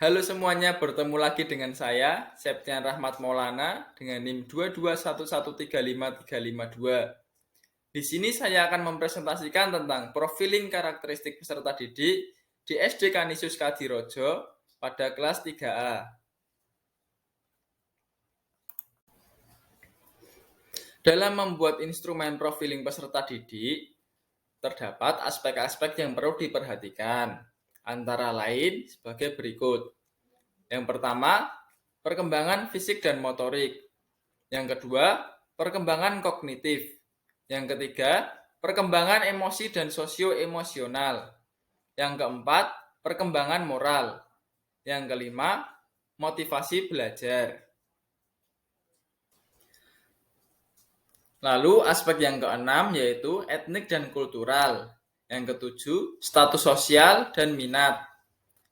Halo semuanya, bertemu lagi dengan saya, Septian Rahmat Maulana, dengan NIM 221135352. Di sini saya akan mempresentasikan tentang profiling karakteristik peserta didik di SD Kanisius Kadirojo pada kelas 3A. Dalam membuat instrumen profiling peserta didik, terdapat aspek-aspek yang perlu diperhatikan, antara lain sebagai berikut. Yang pertama, perkembangan fisik dan motorik. Yang kedua, perkembangan kognitif. Yang ketiga, perkembangan emosi dan sosio-emosional. Yang keempat, perkembangan moral. Yang kelima, motivasi belajar. Lalu aspek yang keenam yaitu etnik dan kultural. Yang ketujuh, status sosial dan minat.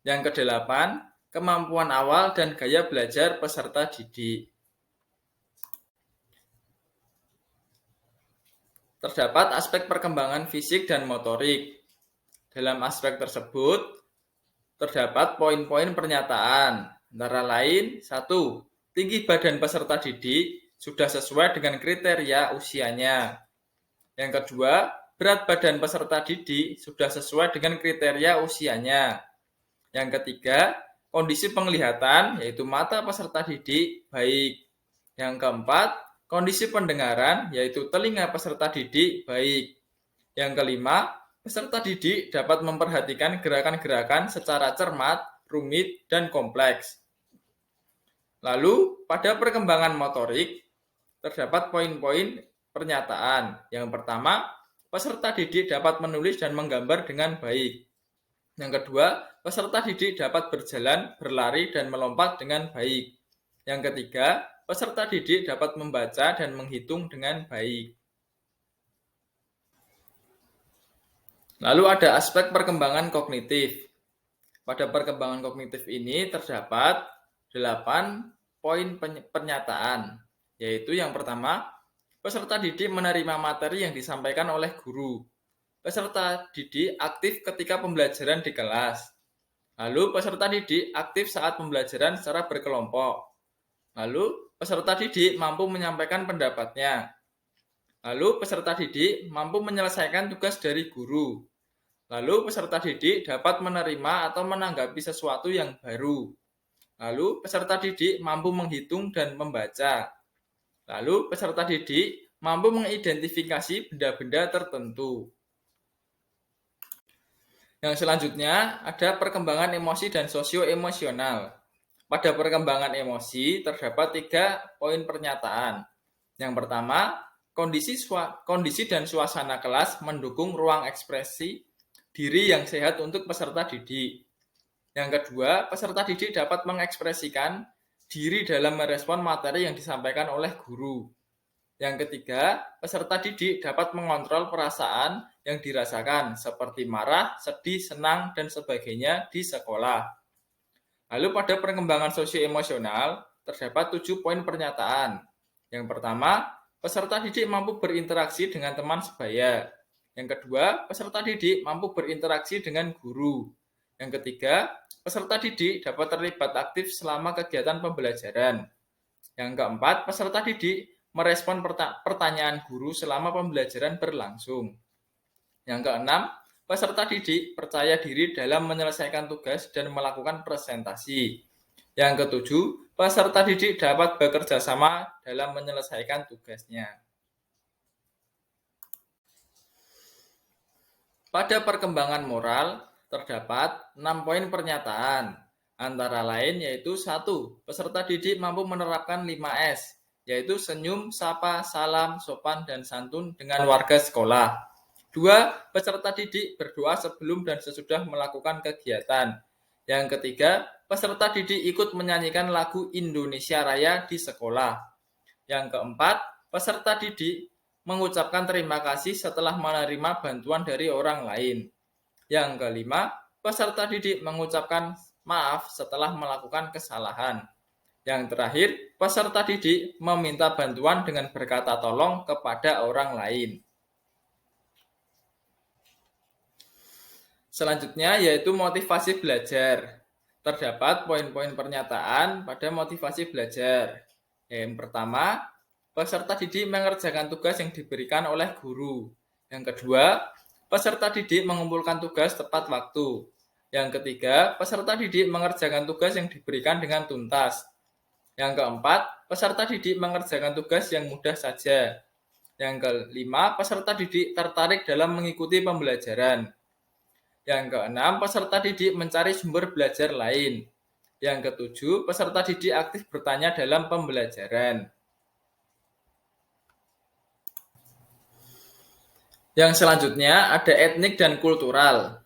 Yang kedelapan, kemampuan awal dan gaya belajar peserta didik. Terdapat aspek perkembangan fisik dan motorik. Dalam aspek tersebut, terdapat poin-poin pernyataan. Antara lain, 1. Tinggi badan peserta didik sudah sesuai dengan kriteria usianya. Yang kedua, berat badan peserta didik sudah sesuai dengan kriteria usianya. Yang ketiga, kondisi penglihatan, yaitu mata peserta didik, baik. Yang keempat, kondisi pendengaran, yaitu telinga peserta didik, baik. Yang kelima, peserta didik dapat memperhatikan gerakan-gerakan secara cermat, rumit, dan kompleks. Lalu, pada perkembangan motorik, terdapat poin-poin pernyataan. Yang pertama, peserta didik dapat menulis dan menggambar dengan baik. Yang kedua, peserta didik dapat berjalan, berlari, dan melompat dengan baik. Yang ketiga, peserta didik dapat membaca dan menghitung dengan baik. Lalu ada aspek perkembangan kognitif. Pada perkembangan kognitif ini terdapat 8 poin pernyataan, yaitu yang pertama, peserta didik menerima materi yang disampaikan oleh guru. Peserta didik aktif ketika pembelajaran di kelas. Lalu peserta didik aktif saat pembelajaran secara berkelompok. Lalu peserta didik mampu menyampaikan pendapatnya. Lalu peserta didik mampu menyelesaikan tugas dari guru. Lalu peserta didik dapat menerima atau menanggapi sesuatu yang baru. Lalu peserta didik mampu menghitung dan membaca. Lalu peserta didik mampu mengidentifikasi benda-benda tertentu. Yang selanjutnya ada perkembangan emosi dan sosio-emosional. Pada perkembangan emosi terdapat 3 poin pernyataan. Yang pertama, kondisi dan suasana kelas mendukung ruang ekspresi diri yang sehat untuk peserta didik. Yang kedua, peserta didik dapat mengekspresikan diri dalam merespon materi yang disampaikan oleh guru. Yang ketiga, peserta didik dapat mengontrol perasaan yang dirasakan seperti marah, sedih, senang, dan sebagainya di sekolah. Lalu pada perkembangan sosio-emosional, terdapat 7 poin pernyataan. Yang pertama, peserta didik mampu berinteraksi dengan teman sebaya. Yang kedua, peserta didik mampu berinteraksi dengan guru. Yang ketiga, peserta didik dapat terlibat aktif selama kegiatan pembelajaran. Yang keempat, peserta didik merespon pertanyaan guru selama pembelajaran berlangsung. Yang keenam, peserta didik percaya diri dalam menyelesaikan tugas dan melakukan presentasi. Yang ketujuh, peserta didik dapat bekerja sama dalam menyelesaikan tugasnya. Pada perkembangan moral, terdapat 6 poin pernyataan. Antara lain yaitu 1. Peserta didik mampu menerapkan 5S, yaitu senyum, sapa, salam, sopan, dan santun dengan warga sekolah. 2. Peserta didik berdoa sebelum dan sesudah melakukan kegiatan. Yang ketiga, peserta didik ikut menyanyikan lagu Indonesia Raya di sekolah. Yang keempat, peserta didik mengucapkan terima kasih setelah menerima bantuan dari orang lain. Yang kelima, peserta didik mengucapkan maaf setelah melakukan kesalahan. Yang terakhir, peserta didik meminta bantuan dengan berkata tolong kepada orang lain. Selanjutnya yaitu motivasi belajar. Terdapat poin-poin pernyataan pada motivasi belajar. Yang pertama, peserta didik mengerjakan tugas yang diberikan oleh guru. Yang kedua, peserta didik mengumpulkan tugas tepat waktu. Yang ketiga, peserta didik mengerjakan tugas yang diberikan dengan tuntas. Yang keempat, peserta didik mengerjakan tugas yang mudah saja. Yang kelima, peserta didik tertarik dalam mengikuti pembelajaran. Yang keenam, peserta didik mencari sumber belajar lain. Yang ketujuh, peserta didik aktif bertanya dalam pembelajaran. Yang selanjutnya ada etnik dan kultural.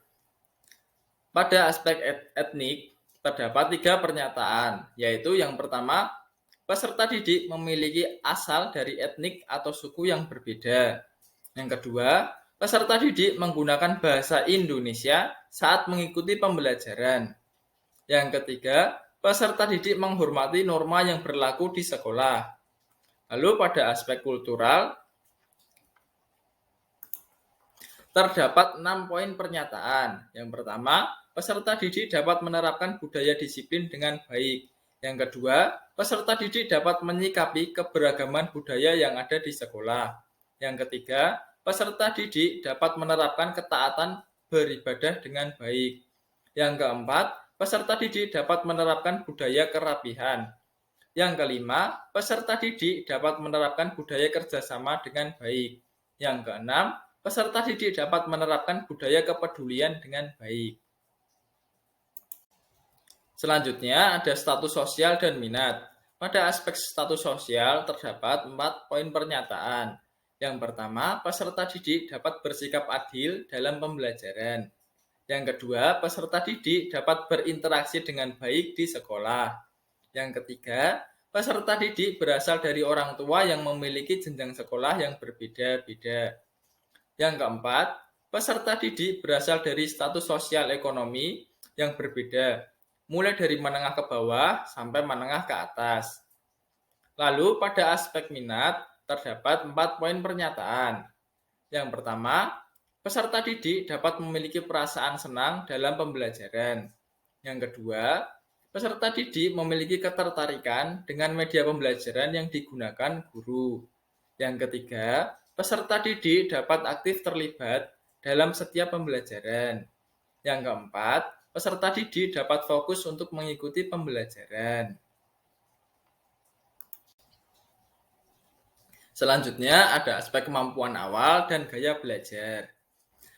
Pada aspek etnik, terdapat 3 pernyataan, yaitu yang pertama, peserta didik memiliki asal dari etnik atau suku yang berbeda. Yang kedua, peserta didik menggunakan bahasa Indonesia saat mengikuti pembelajaran. Yang ketiga, peserta didik menghormati norma yang berlaku di sekolah. Lalu pada aspek kultural, terdapat 6 poin pernyataan. Yang pertama, peserta didik dapat menerapkan budaya disiplin dengan baik. Yang kedua, peserta didik dapat menyikapi keberagaman budaya yang ada di sekolah. Yang ketiga, peserta didik dapat menerapkan ketaatan beribadah dengan baik. Yang keempat, peserta didik dapat menerapkan budaya kerapihan. Yang kelima, peserta didik dapat menerapkan budaya kerjasama dengan baik. Yang keenam, peserta didik dapat menerapkan budaya kepedulian dengan baik. Selanjutnya ada status sosial dan minat. Pada aspek status sosial terdapat 4 poin pernyataan. Yang pertama, peserta didik dapat bersikap adil dalam pembelajaran. Yang kedua, peserta didik dapat berinteraksi dengan baik di sekolah. Yang ketiga, peserta didik berasal dari orang tua yang memiliki jenjang sekolah yang berbeda-beda. Yang keempat, peserta didik berasal dari status sosial ekonomi yang berbeda, mulai dari menengah ke bawah sampai menengah ke atas. Lalu pada aspek minat, terdapat 4 poin pernyataan. Yang pertama, peserta didik dapat memiliki perasaan senang dalam pembelajaran. Yang kedua, peserta didik memiliki ketertarikan dengan media pembelajaran yang digunakan guru. Yang ketiga, peserta didik dapat aktif terlibat dalam setiap pembelajaran. Yang keempat, peserta didik dapat fokus untuk mengikuti pembelajaran. Selanjutnya ada aspek kemampuan awal dan gaya belajar.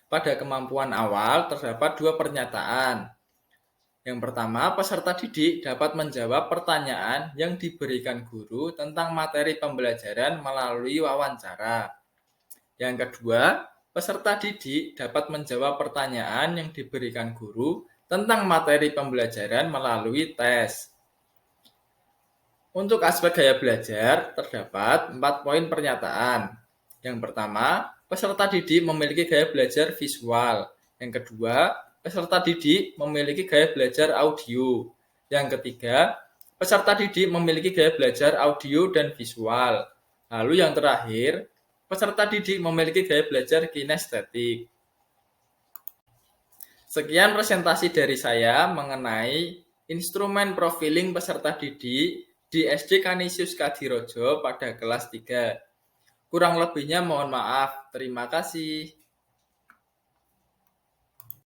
Pada kemampuan awal terdapat 2 pernyataan. Yang pertama, peserta didik dapat menjawab pertanyaan yang diberikan guru tentang materi pembelajaran melalui wawancara. Yang kedua, peserta didik dapat menjawab pertanyaan yang diberikan guru tentang materi pembelajaran melalui tes. Untuk aspek gaya belajar, terdapat 4 poin pernyataan. Yang pertama, peserta didik memiliki gaya belajar visual. Yang kedua, peserta didik memiliki gaya belajar audio. Yang ketiga, peserta didik memiliki gaya belajar audio dan visual. Lalu yang terakhir, peserta didik memiliki gaya belajar kinestetik. Sekian presentasi dari saya mengenai instrumen profiling peserta didik di SD Canisius Kadirojo pada kelas 3. Kurang lebihnya mohon maaf. Terima kasih.